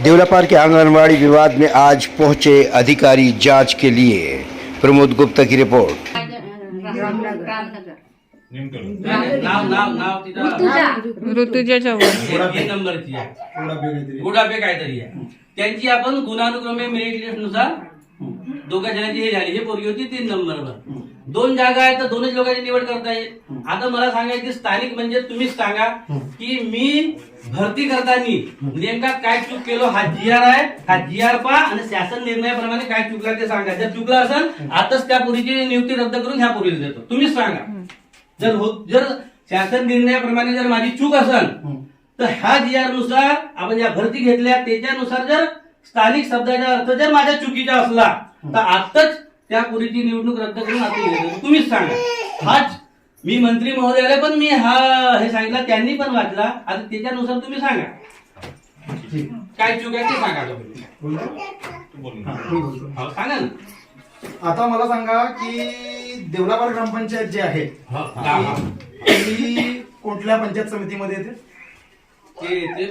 देवलापार के आंगनबाड़ी विवाद में आज पहुंचे अधिकारी जांच के लिए। प्रमोद गुप्ता की रिपोर्ट। ऋतुजा चव्हाण नंबरची आहे गुडाबे काहीतरी आहे त्यांची आपण गुणानुक्रमे मेरिट लिस्ट नुसार दोघा जणांची हे झाली. हे पोरगी होती 3 नंबरवर. 2 जागा आहेत तर 2च लोकांची निवड करता येईल. आता मला सांगायची स्थानिक म्हणजे तुम्हीच सांगा की मी भरती करताना नेमका काय चूक केलो. हा GR आहे, हा GR पा आणि शासन निर्णयाप्रमाणे काय चुकला ते सांगा. जर चुकला असेल आताच त्या पोरीची नियुक्ती रद्द करून ह्या पोरीला देतो. तुम्हीच सांगा. जर शासन निर्णयाप्रमाणे जर माझी चूक असेल तर ह्या GR नुसार आपण ज्या भरती घेतल्या त्याच्यानुसार जर स्थानिक शब्दाचा अर्थ जर माझ्या चुकीचा असला तर आताच त्या पोरीची निवडणूक रद्द करून आता तुम्हीच सांगा. हाच मी मंत्री महोदयाला पण मी हे सांगितलं, त्यांनी पण वाचला. आता त्याच्यानुसार तुम्ही सांगा काय चूक आहे ते सांगा. सांगा ना. आता मला सांगा की देवलापार ग्रामपंचायत जी आहे ती कुठल्या पंचायत समितीमध्ये येते? ते